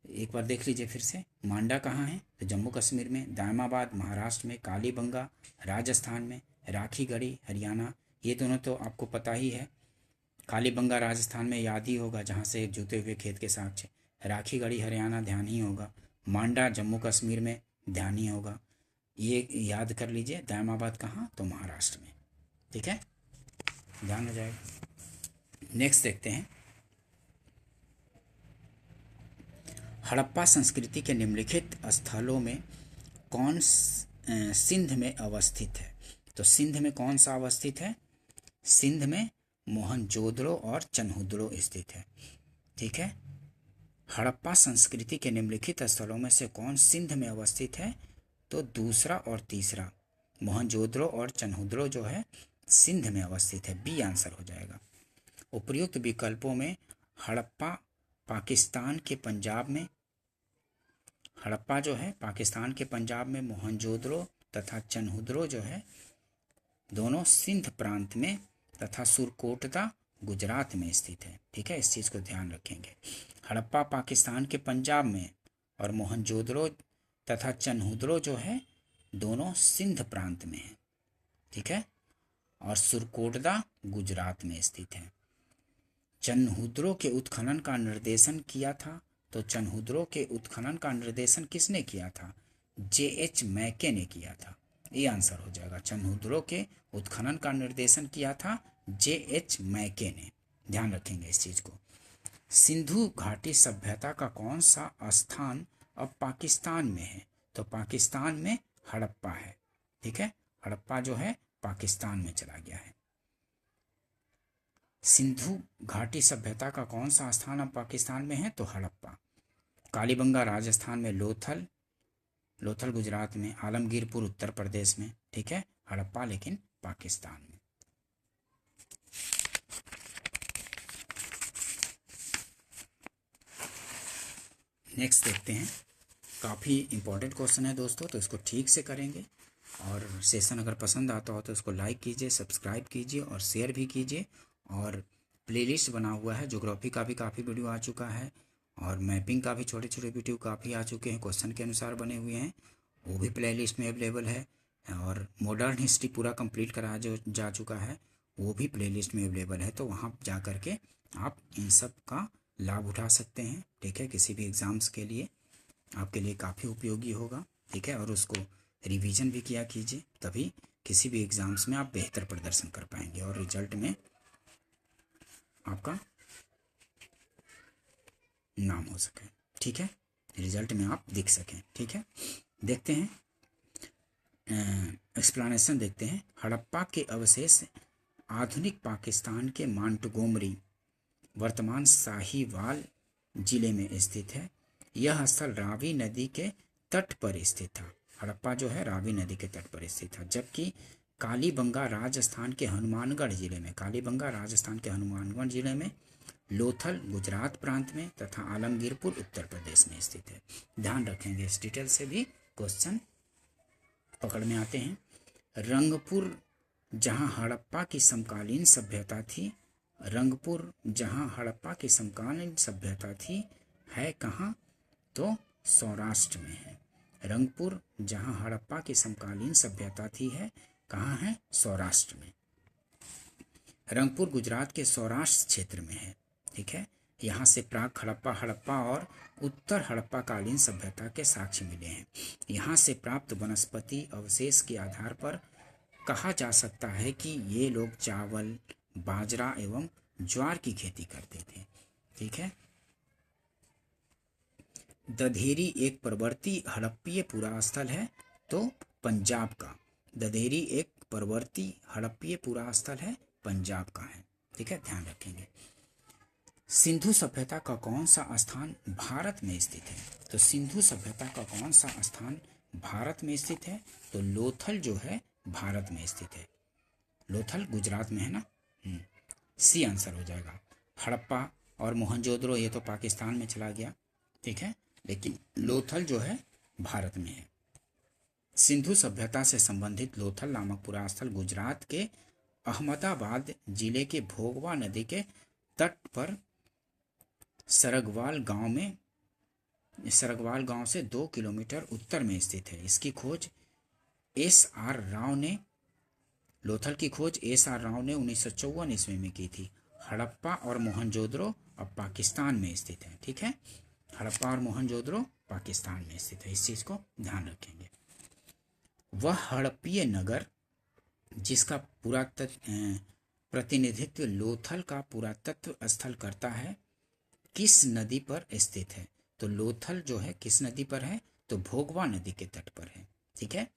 एक बार देख लीजिए फिर से, मांडा कहाँ है? तो जम्मू कश्मीर में, दायमाबाद महाराष्ट्र में, कालीबंगा राजस्थान में, राखीगढ़ी हरियाणा, ये दोनों तो आपको पता ही है। कालीबंगा राजस्थान में याद ही होगा, जहाँ से जुते हुए खेत के साक्ष्य। राखीगढ़ी हरियाणा ध्यान ही होगा। मांडा जम्मू कश्मीर में ध्यान ही होगा, ये याद कर लीजिए। दायमाबाद कहाँ? तो महाराष्ट्र में, ठीक है, ध्यान हो जाएगा। नेक्स्ट देखते हैं, हड़प्पा संस्कृति के निम्नलिखित स्थलों में कौन सिंध में अवस्थित है? तो सिंध में कौन सा अवस्थित है? सिंध में मोहनजोदड़ो और चनहुदड़ो स्थित है। ठीक है। हड़प्पा संस्कृति के निम्नलिखित स्थलों में से कौन सिंध में अवस्थित है? तो दूसरा और तीसरा, मोहनजोदड़ो और चनहुदड़ो जो है सिंध में अवस्थित है। बी आंसर हो जाएगा। उपर्युक्त विकल्पों में हड़प्पा पाकिस्तान के पंजाब में, हड़प्पा जो है पाकिस्तान के पंजाब में, मोहनजोदड़ो तथा चनहुदड़ो जो है दोनों सिंध प्रांत में तथा सुरकोटदा गुजरात में स्थित है। ठीक है, इस चीज़ को ध्यान रखेंगे। हड़प्पा पाकिस्तान के पंजाब में और मोहनजोदड़ो तथा चनहुदड़ो जो है दोनों सिंध प्रांत में है। ठीक है, और सुरकोटदा गुजरात में स्थित है। चनहुदड़ो के उत्खनन का निर्देशन किया था, तो चनहुदड़ो के उत्खनन का निर्देशन किसने किया था? J.H. मैके ने किया था। ये आंसर हो जाएगा। चनहुदड़ो के उत्खनन का निर्देशन किया था J.H. मैके ने। ध्यान रखेंगे इस चीज को। सिंधु घाटी सभ्यता का कौन सा स्थान अब पाकिस्तान में है? तो पाकिस्तान में हड़प्पा है। ठीक है, हड़प्पा जो है पाकिस्तान में चला गया है। सिंधु घाटी सभ्यता का कौन सा स्थान अब पाकिस्तान में है? तो हड़प्पा। कालीबंगा राजस्थान में, लोथल गुजरात में, आलमगीरपुर उत्तर प्रदेश में। ठीक है, हड़प्पा लेकिन पाकिस्तान में। नेक्स्ट देखते हैं। काफ़ी इंपॉर्टेंट क्वेश्चन है दोस्तों, तो इसको ठीक से करेंगे। और सेशन अगर पसंद आता हो तो इसको लाइक कीजिए, सब्सक्राइब कीजिए और शेयर भी कीजिए। और प्लेलिस्ट बना हुआ है, ज्योग्राफी का भी काफ़ी वीडियो आ चुका है और मैपिंग का भी छोटे छोटे वीडियो काफ़ी आ चुके हैं, क्वेश्चन के अनुसार बने हुए हैं, वो भी प्लेलिस्ट में अवेलेबल है। और मॉडर्न हिस्ट्री पूरा कंप्लीट कराया जो जा चुका है, वो भी प्लेलिस्ट में अवेलेबल है। तो वहाँ जा कर के आप इन सब का लाभ उठा सकते हैं। ठीक है, किसी भी एग्ज़ाम्स के लिए आपके लिए काफ़ी उपयोगी होगा। ठीक है, और उसको रिवीजन भी किया कीजिए, तभी किसी भी एग्ज़ाम्स में आप बेहतर प्रदर्शन कर पाएंगे और रिजल्ट में आपका नाम हो सके। ठीक है, रिजल्ट में आप दिख सकें। ठीक है, देखते हैं एक्सप्लेनेशन देखते हैं। हड़प्पा के अवशेष आधुनिक पाकिस्तान के मांटगोमरी, वर्तमान साहिवाल जिले में स्थित है। यह स्थल रावी नदी के तट पर स्थित था। हड़प्पा जो है रावी नदी के तट पर स्थित था। जबकि कालीबंगा राजस्थान के हनुमानगढ़ जिले में, कालीबंगा राजस्थान के हनुमानगढ़ जिले में, लोथल गुजरात प्रांत में तथा आलमगीरपुर उत्तर प्रदेश में स्थित है। ध्यान रखेंगे, इस डिटेल से भी क्वेश्चन पकड़ में आते हैं। रंगपुर जहां हड़प्पा की समकालीन सभ्यता थी, रंगपुर जहां हड़प्पा की समकालीन सभ्यता थी है कहाँ? तो सौराष्ट्र में है। रंगपुर जहां हड़प्पा की समकालीन सभ्यता थी है कहाँ है? सौराष्ट्र में। रंगपुर गुजरात के सौराष्ट्र क्षेत्र में है। ठीक है, यहाँ से प्राक हड़प्पा और उत्तर हड़प्पा कालीन सभ्यता के साक्ष्य मिले हैं। यहाँ से प्राप्त वनस्पति अवशेष के आधार पर कहा जा सकता है कि ये लोग चावल, बाजरा एवं ज्वार की खेती करते थे। ठीक है, दधेरी एक प्रवर्ती हड़प्पीय पुरास्थल है, तो पंजाब का। दधेरी एक प्रवर्ती हड़प्पीय पुरास्थल है, पंजाब का है। ठीक है, ध्यान रखेंगे। सिंधु सभ्यता का कौन सा स्थान भारत में स्थित है? तो सिंधु सभ्यता का कौन सा स्थान भारत में स्थित है? तो लोथल जो है भारत में स्थित है। लोथल गुजरात में है ना। सी आंसर हो जाएगा। हड़प्पा और मोहनजोदड़ो ये तो पाकिस्तान में चला गया। ठीक है, लेकिन लोथल जो है भारत में है। सिंधु सभ्यता से संबंधित लोथल नामक पुरास्थल गुजरात के अहमदाबाद जिले के भोगवा नदी के तट पर सरगवाल गांव से 2 किलोमीटर उत्तर में स्थित है। इसकी खोज एस.आर. राव ने, लोथल की खोज एस.आर. राव ने 1954 ईस्वी में की थी। हड़प्पा और मोहनजोदड़ो अब पाकिस्तान में स्थित है। ठीक है, हड़प्पा और मोहनजोदड़ो पाकिस्तान में स्थित है, इस चीज को ध्यान रखेंगे। वह हड़प्पीय नगर जिसका प्रतिनिधित्व लोथल का पुरातत्व स्थल करता है, किस नदी पर स्थित है? तो लोथल जो है किस नदी पर है? तो भोगवा नदी के तट पर है। ठीक है,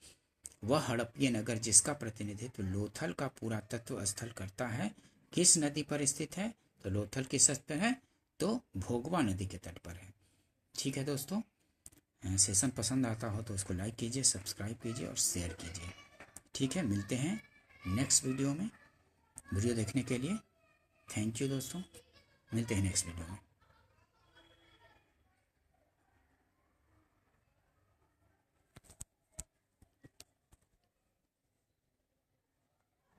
वह हड़प्पीय नगर जिसका प्रतिनिधित्व लोथल का पुरातत्व स्थल करता है किस नदी पर स्थित है? तो लोथल किस पर है? तो भोगवा नदी के तट पर है। ठीक है दोस्तों, सेशन पसंद आता हो तो उसको लाइक कीजिए, सब्सक्राइब कीजिए और शेयर कीजिए। ठीक है, मिलते हैं नेक्स्ट वीडियो में। वीडियो देखने के लिए थैंक यू दोस्तों, मिलते हैं नेक्स्ट वीडियो में।